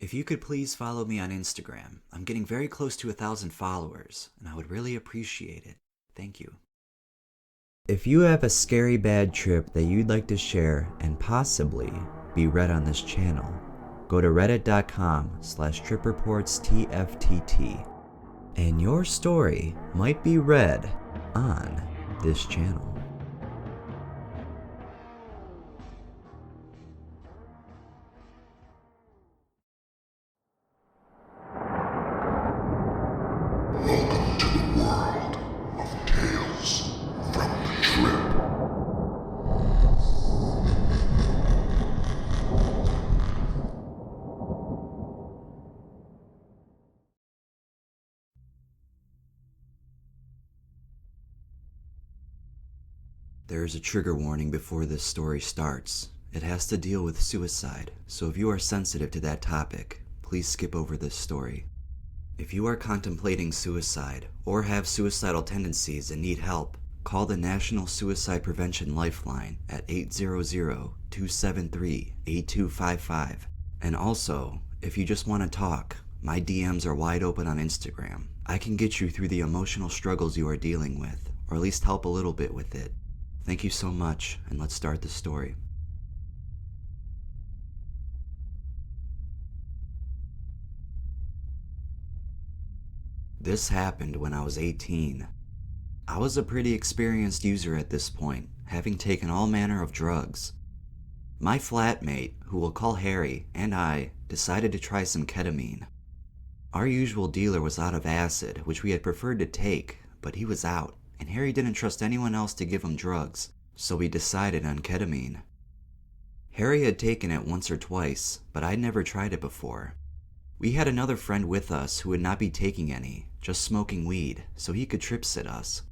If you could please follow me on Instagram. I'm getting very close to 1,000 followers, and I would really appreciate it. Thank you. If you have a scary bad trip that you'd like to share and possibly be read on this channel, go to reddit.com/tripreportstftt, and your story might be read on this channel. Welcome to the world of Tales from the Trip. There is a trigger warning before this story starts. It has to deal with suicide, so if you are sensitive to that topic, please skip over this story. If you are contemplating suicide or have suicidal tendencies and need help, call the National Suicide Prevention Lifeline at 800-273-8255. And also, if you just want to talk, my DMs are wide open on Instagram. I can get you through the emotional struggles you are dealing with, or at least help a little bit with it. Thank you so much, and let's start the story. This happened when I was 18. I was a pretty experienced user at this point, having taken all manner of drugs. My flatmate, who we'll call Harry, and I decided to try some ketamine. Our usual dealer was out of acid, which we had preferred to take, but he was out, and Harry didn't trust anyone else to give him drugs, so we decided on ketamine. Harry had taken it once or twice, but I'd never tried it before. We had another friend with us who would not be taking any, just smoking weed, so he could trip sit us.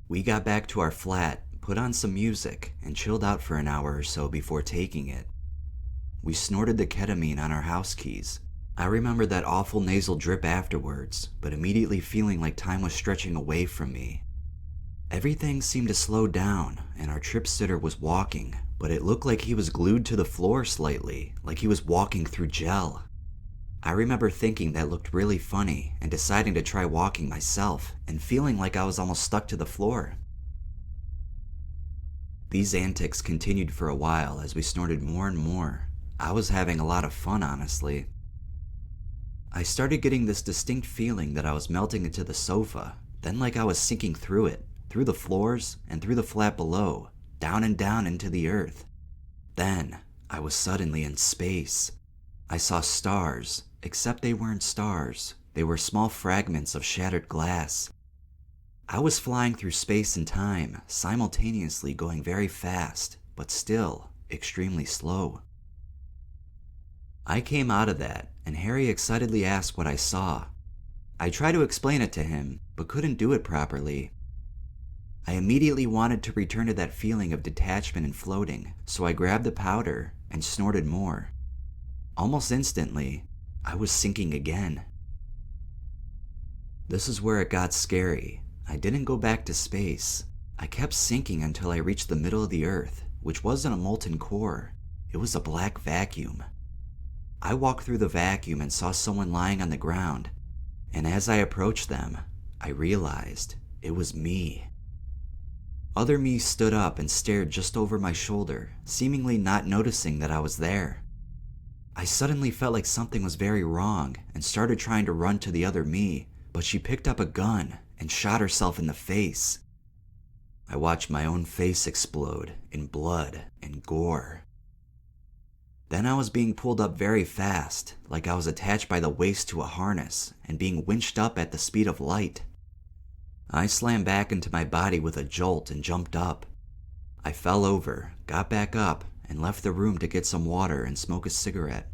We got back to our flat, put on some music, and chilled out for an hour or so before taking it. We snorted the ketamine on our house keys. I remember that awful nasal drip afterwards, but immediately feeling like time was stretching away from me. Everything seemed to slow down, and our trip sitter was walking, but it looked like he was glued to the floor slightly, like he was walking through gel. I remember thinking that looked really funny and deciding to try walking myself and feeling like I was almost stuck to the floor. These antics continued for a while as we snorted more and more. I was having a lot of fun, honestly. I started getting this distinct feeling that I was melting into the sofa, then like I was sinking through it, through the floors and through the flat below, down and down into the earth. Then, I was suddenly in space. I saw stars, except they weren't stars. They were small fragments of shattered glass. I was flying through space and time, simultaneously going very fast, but still extremely slow. I came out of that, and Harry excitedly asked what I saw. I tried to explain it to him, but couldn't do it properly. I immediately wanted to return to that feeling of detachment and floating, so I grabbed the powder and snorted more. Almost instantly, I was sinking again. This is where it got scary. I didn't go back to space. I kept sinking until I reached the middle of the earth, which wasn't a molten core. It was a black vacuum. I walked through the vacuum and saw someone lying on the ground, and as I approached them, I realized it was me. Other me stood up and stared just over my shoulder, seemingly not noticing that I was there. I suddenly felt like something was very wrong and started trying to run to the other me, but she picked up a gun and shot herself in the face. I watched my own face explode in blood and gore. Then I was being pulled up very fast, like I was attached by the waist to a harness and being winched up at the speed of light. I slammed back into my body with a jolt and jumped up. I fell over, got back up, and left the room to get some water and smoke a cigarette.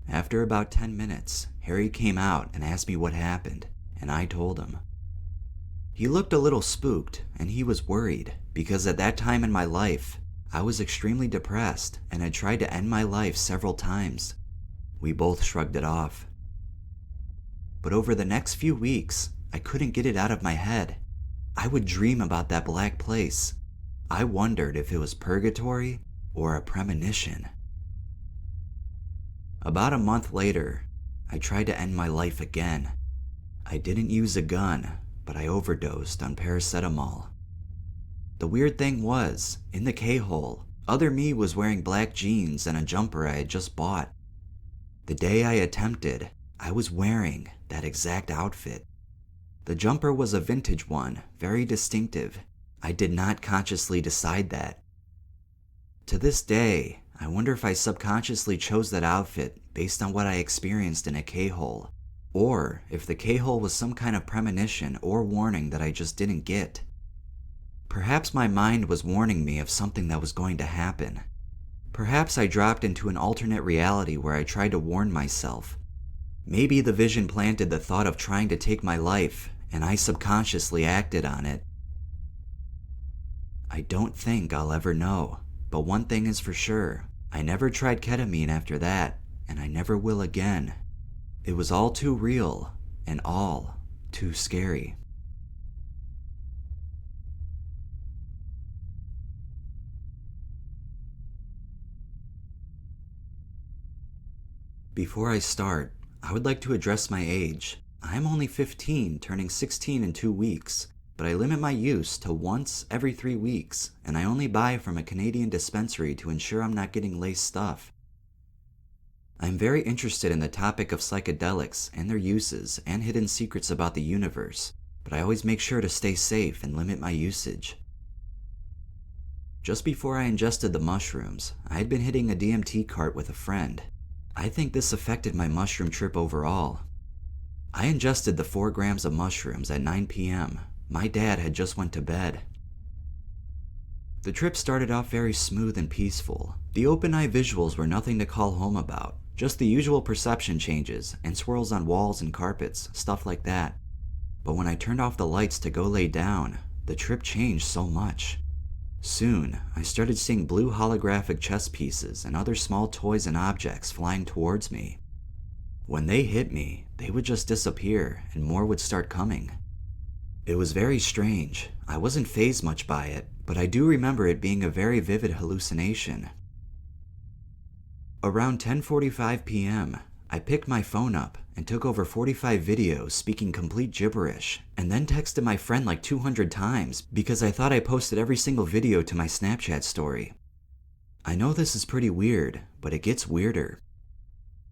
After about 10 minutes, Harry came out and asked me what happened, and I told him. He looked a little spooked, and he was worried, because at that time in my life, I was extremely depressed and had tried to end my life several times. We both shrugged it off. But over the next few weeks, I couldn't get it out of my head. I would dream about that black place. I wondered if it was purgatory or a premonition. About a month later, I tried to end my life again. I didn't use a gun, but I overdosed on paracetamol. The weird thing was, in the K-hole, other me was wearing black jeans and a jumper I had just bought. The day I attempted, I was wearing that exact outfit. The jumper was a vintage one, very distinctive. I did not consciously decide that. To this day, I wonder if I subconsciously chose that outfit based on what I experienced in a K-hole, or if the K-hole was some kind of premonition or warning that I just didn't get. Perhaps my mind was warning me of something that was going to happen. Perhaps I dropped into an alternate reality where I tried to warn myself. Maybe the vision planted the thought of trying to take my life, and I subconsciously acted on it. I don't think I'll ever know, but one thing is for sure, I never tried ketamine after that, and I never will again. It was all too real, and all too scary. Before I start, I would like to address my age. I am only 15, turning 16 in 2 weeks, but I limit my use to once every 3 weeks, and I only buy from a Canadian dispensary to ensure I'm not getting laced stuff. I am very interested in the topic of psychedelics and their uses and hidden secrets about the universe, but I always make sure to stay safe and limit my usage. Just before I ingested the mushrooms, I had been hitting a DMT cart with a friend. I think this affected my mushroom trip overall. I ingested the 4 grams of mushrooms at 9 p.m. My dad had just went to bed. The trip started off very smooth and peaceful. The open-eye visuals were nothing to call home about, just the usual perception changes and swirls on walls and carpets, stuff like that. But when I turned off the lights to go lay down, the trip changed so much. Soon, I started seeing blue holographic chess pieces and other small toys and objects flying towards me. When they hit me, they would just disappear and more would start coming. It was very strange. I wasn't fazed much by it, but I do remember it being a very vivid hallucination. Around 10:45 p.m., I picked my phone up and took over 45 videos speaking complete gibberish, and then texted my friend like 200 times because I thought I posted every single video to my Snapchat story. I know this is pretty weird, but it gets weirder.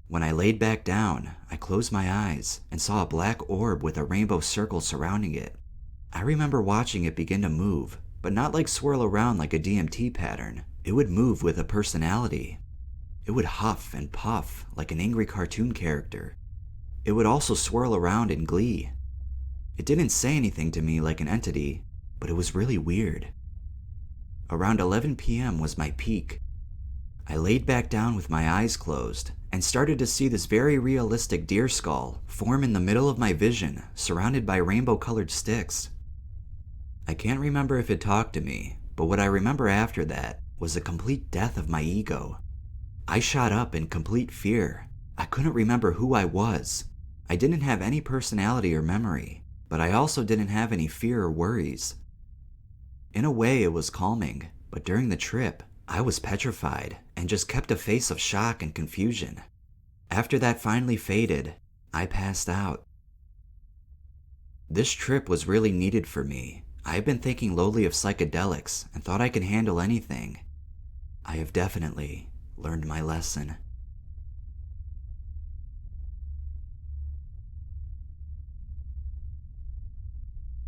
When I laid back down, I closed my eyes and saw a black orb with a rainbow circle surrounding it. I remember watching it begin to move, but not like swirl around like a DMT pattern. It would move with a personality. It would huff and puff like an angry cartoon character. It would also swirl around in glee. It didn't say anything to me like an entity, but it was really weird. Around 11 p.m. was my peak. I laid back down with my eyes closed and started to see this very realistic deer skull form in the middle of my vision, surrounded by rainbow-colored sticks. I can't remember if it talked to me, but what I remember after that was a complete death of my ego. I shot up in complete fear. I couldn't remember who I was. I didn't have any personality or memory, but I also didn't have any fear or worries. In a way, it was calming, but during the trip, I was petrified and just kept a face of shock and confusion. After that finally faded, I passed out. This trip was really needed for me. I have been thinking lowly of psychedelics and thought I could handle anything. I have definitely learned my lesson.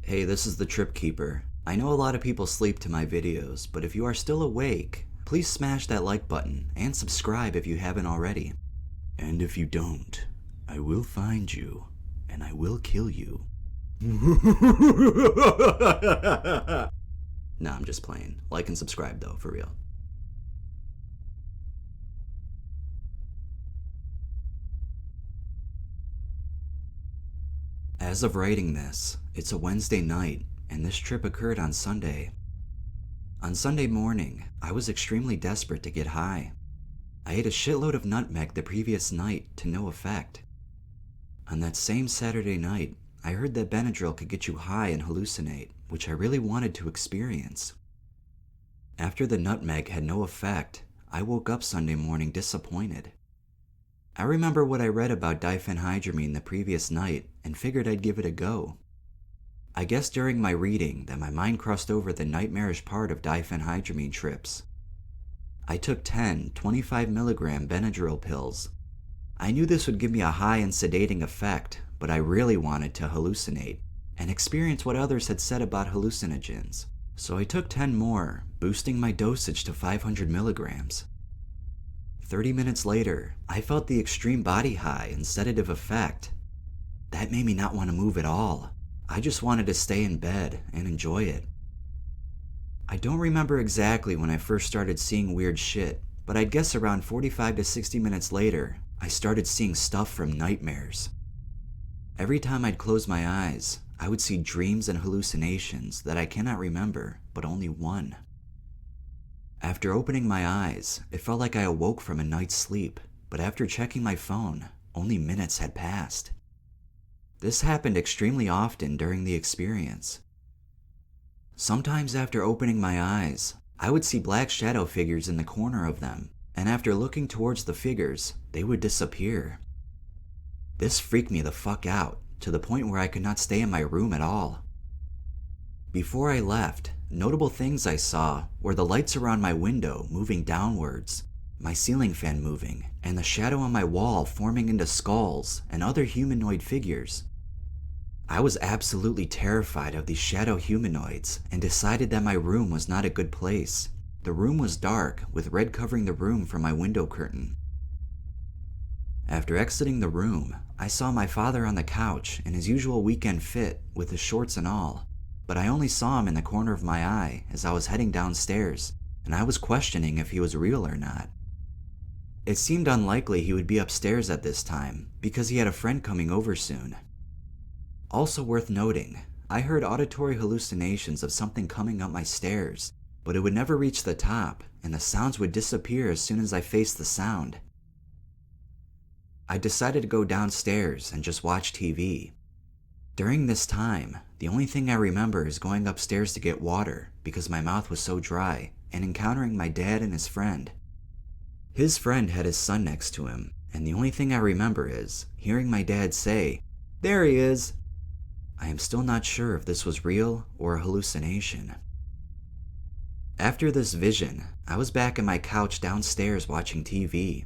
Hey, this is the Trip Keeper. I know a lot of people sleep to my videos, but if you are still awake, please smash that like button and subscribe if you haven't already. And if you don't, I will find you and I will kill you. Nah, I'm just playing. Like and subscribe though, for real. As of writing this, it's a Wednesday night, and this trip occurred on Sunday. On Sunday morning, I was extremely desperate to get high. I ate a shitload of nutmeg the previous night to no effect. On that same Saturday night, I heard that Benadryl could get you high and hallucinate, which I really wanted to experience. After the nutmeg had no effect, I woke up Sunday morning disappointed. I remember what I read about diphenhydramine the previous night and figured I'd give it a go. I guess during my reading that my mind crossed over the nightmarish part of diphenhydramine trips. I took 10 25 milligram Benadryl pills. I knew this would give me a high and sedating effect, but I really wanted to hallucinate and experience what others had said about hallucinogens. So I took 10 more, boosting my dosage to 500 milligrams. 30 minutes later, I felt the extreme body high and sedative effect. That made me not want to move at all. I just wanted to stay in bed and enjoy it. I don't remember exactly when I first started seeing weird shit, but I'd guess around 45 to 60 minutes later, I started seeing stuff from nightmares. Every time I'd close my eyes, I would see dreams and hallucinations that I cannot remember, but only one. After opening my eyes, it felt like I awoke from a night's sleep, but after checking my phone, only minutes had passed. This happened extremely often during the experience. Sometimes after opening my eyes, I would see black shadow figures in the corner of them, and after looking towards the figures, they would disappear. This freaked me the fuck out, to the point where I could not stay in my room at all. Before I left, notable things I saw were the lights around my window moving downwards, my ceiling fan moving, and the shadow on my wall forming into skulls and other humanoid figures. I was absolutely terrified of these shadow humanoids and decided that my room was not a good place. The room was dark, with red covering the room from my window curtain. After exiting the room, I saw my father on the couch in his usual weekend fit with his shorts and all, but I only saw him in the corner of my eye as I was heading downstairs, and I was questioning if he was real or not. It seemed unlikely he would be upstairs at this time because he had a friend coming over soon. Also worth noting, I heard auditory hallucinations of something coming up my stairs, but it would never reach the top, and the sounds would disappear as soon as I faced the sound. I decided to go downstairs and just watch TV. During this time, the only thing I remember is going upstairs to get water because my mouth was so dry and encountering my dad and his friend. His friend had his son next to him, and the only thing I remember is hearing my dad say, "There he is." I am still not sure if this was real or a hallucination. After this vision, I was back on my couch downstairs watching TV.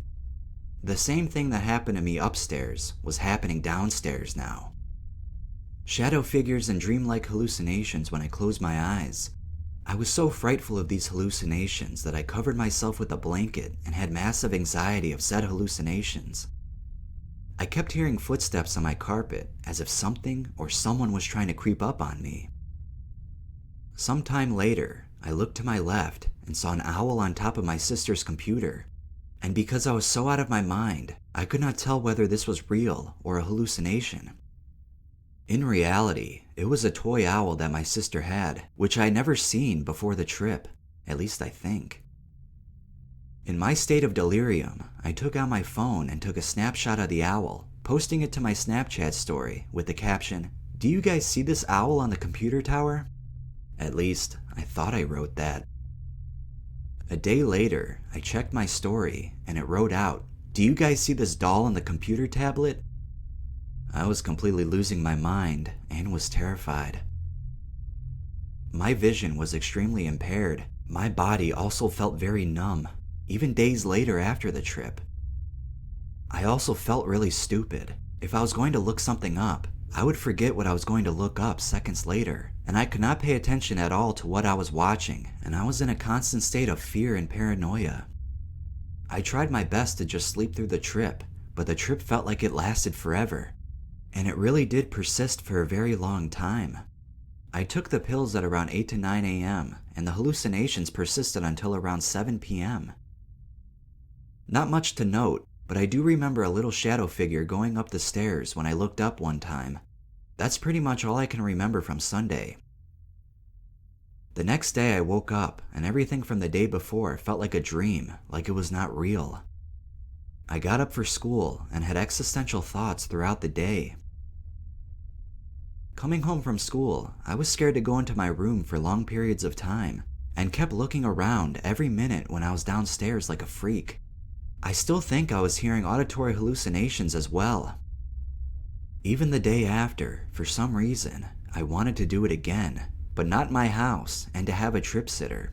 The same thing that happened to me upstairs was happening downstairs now. Shadow figures and dreamlike hallucinations when I closed my eyes. I was so frightful of these hallucinations that I covered myself with a blanket and had massive anxiety of said hallucinations. I kept hearing footsteps on my carpet as if something or someone was trying to creep up on me. Sometime later, I looked to my left and saw an owl on top of my sister's computer, and because I was so out of my mind, I could not tell whether this was real or a hallucination. In reality, it was a toy owl that my sister had, which I had never seen before the trip, at least I think. In my state of delirium, I took out my phone and took a snapshot of the owl, posting it to my Snapchat story with the caption, "Do you guys see this owl on the computer tower?" At least, I thought I wrote that. A day later, I checked my story and it wrote out, "Do you guys see this doll on the computer tablet?" I was completely losing my mind and was terrified. My vision was extremely impaired. My body also felt very numb, even days later after the trip. I also felt really stupid. If I was going to look something up, I would forget what I was going to look up seconds later, and I could not pay attention at all to what I was watching, and I was in a constant state of fear and paranoia. I tried my best to just sleep through the trip, but the trip felt like it lasted forever, and it really did persist for a very long time. I took the pills at around 8 to 9 a.m., and the hallucinations persisted until around 7 p.m. Not much to note, but I do remember a little shadow figure going up the stairs when I looked up one time. That's pretty much all I can remember from Sunday. The next day I woke up, and everything from the day before felt like a dream, like it was not real. I got up for school and had existential thoughts throughout the day. Coming home from school, I was scared to go into my room for long periods of time, and kept looking around every minute when I was downstairs like a freak. I still think I was hearing auditory hallucinations as well. Even the day after, for some reason, I wanted to do it again, but not in my house and to have a trip sitter.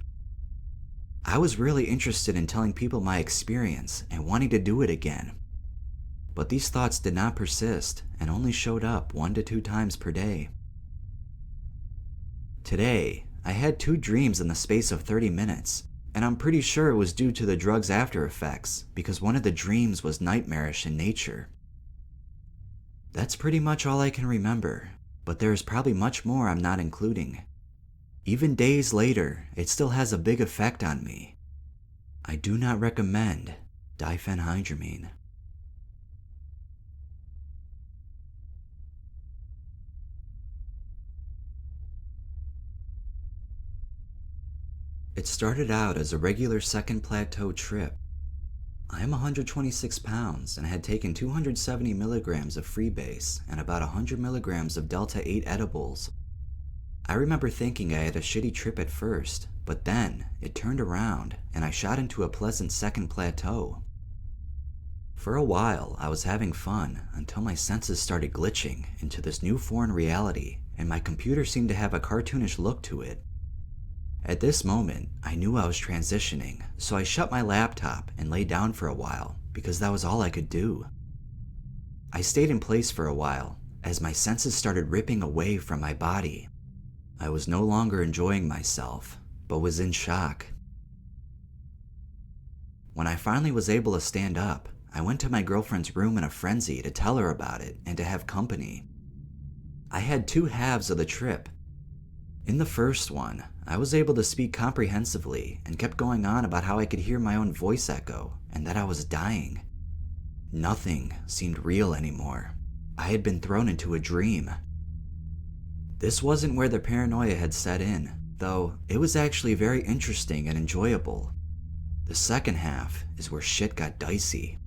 I was really interested in telling people my experience and wanting to do it again. But these thoughts did not persist and only showed up 1 to 2 times per day. Today, I had 2 dreams in the space of 30 minutes, and I'm pretty sure it was due to the drug's after effects because one of the dreams was nightmarish in nature. That's pretty much all I can remember, but there is probably much more I'm not including. Even days later, it still has a big effect on me. I do not recommend diphenhydramine. It started out as a regular second Plateau trip. I am 126 pounds and had taken 270 milligrams of freebase and about 100 milligrams of Delta 8 edibles. I remember thinking I had a shitty trip at first, but then it turned around and I shot into a pleasant second plateau. For a while, I was having fun until my senses started glitching into this new foreign reality and my computer seemed to have a cartoonish look to it. At this moment, I knew I was transitioning, so I shut my laptop and lay down for a while because that was all I could do. I stayed in place for a while as my senses started ripping away from my body. I was no longer enjoying myself, but was in shock. When I finally was able to stand up, I went to my girlfriend's room in a frenzy to tell her about it and to have company. I had 2 halves of the trip. In the first one, I was able to speak comprehensively and kept going on about how I could hear my own voice echo and that I was dying. Nothing seemed real anymore. I had been thrown into a dream. This wasn't where the paranoia had set in, though it was actually very interesting and enjoyable. The second half is where shit got dicey.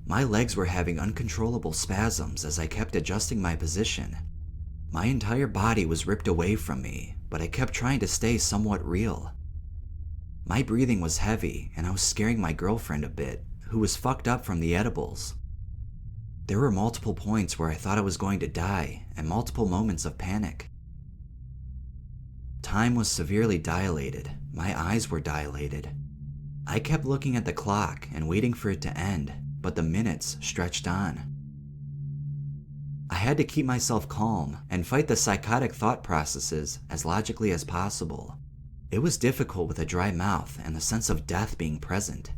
My legs were having uncontrollable spasms as I kept adjusting my position. My entire body was ripped away from me, but I kept trying to stay somewhat real. My breathing was heavy, and I was scaring my girlfriend a bit, who was fucked up from the edibles. There were multiple points where I thought I was going to die, and multiple moments of panic. Time was severely dilated. My eyes were dilated. I kept looking at the clock and waiting for it to end, but the minutes stretched on. I had to keep myself calm and fight the psychotic thought processes as logically as possible. It was difficult with a dry mouth and the sense of death being present.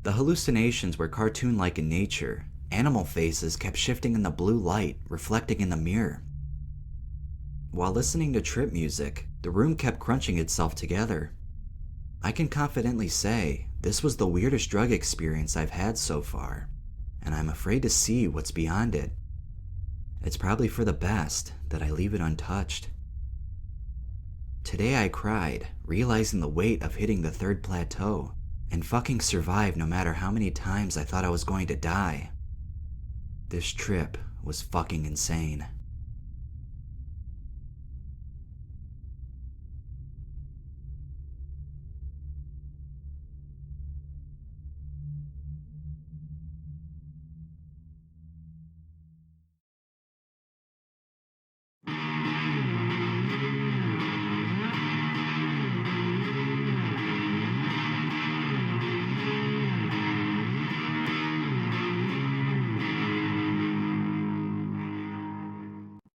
The hallucinations were cartoon-like in nature. Animal faces kept shifting in the blue light, reflecting in the mirror. While listening to trip music, the room kept crunching itself together. I can confidently say this was the weirdest drug experience I've had so far, and I'm afraid to see what's beyond it. It's probably for the best that I leave it untouched. Today I cried, realizing the weight of hitting the 3rd plateau, and fucking survived no matter how many times I thought I was going to die. This trip was fucking insane.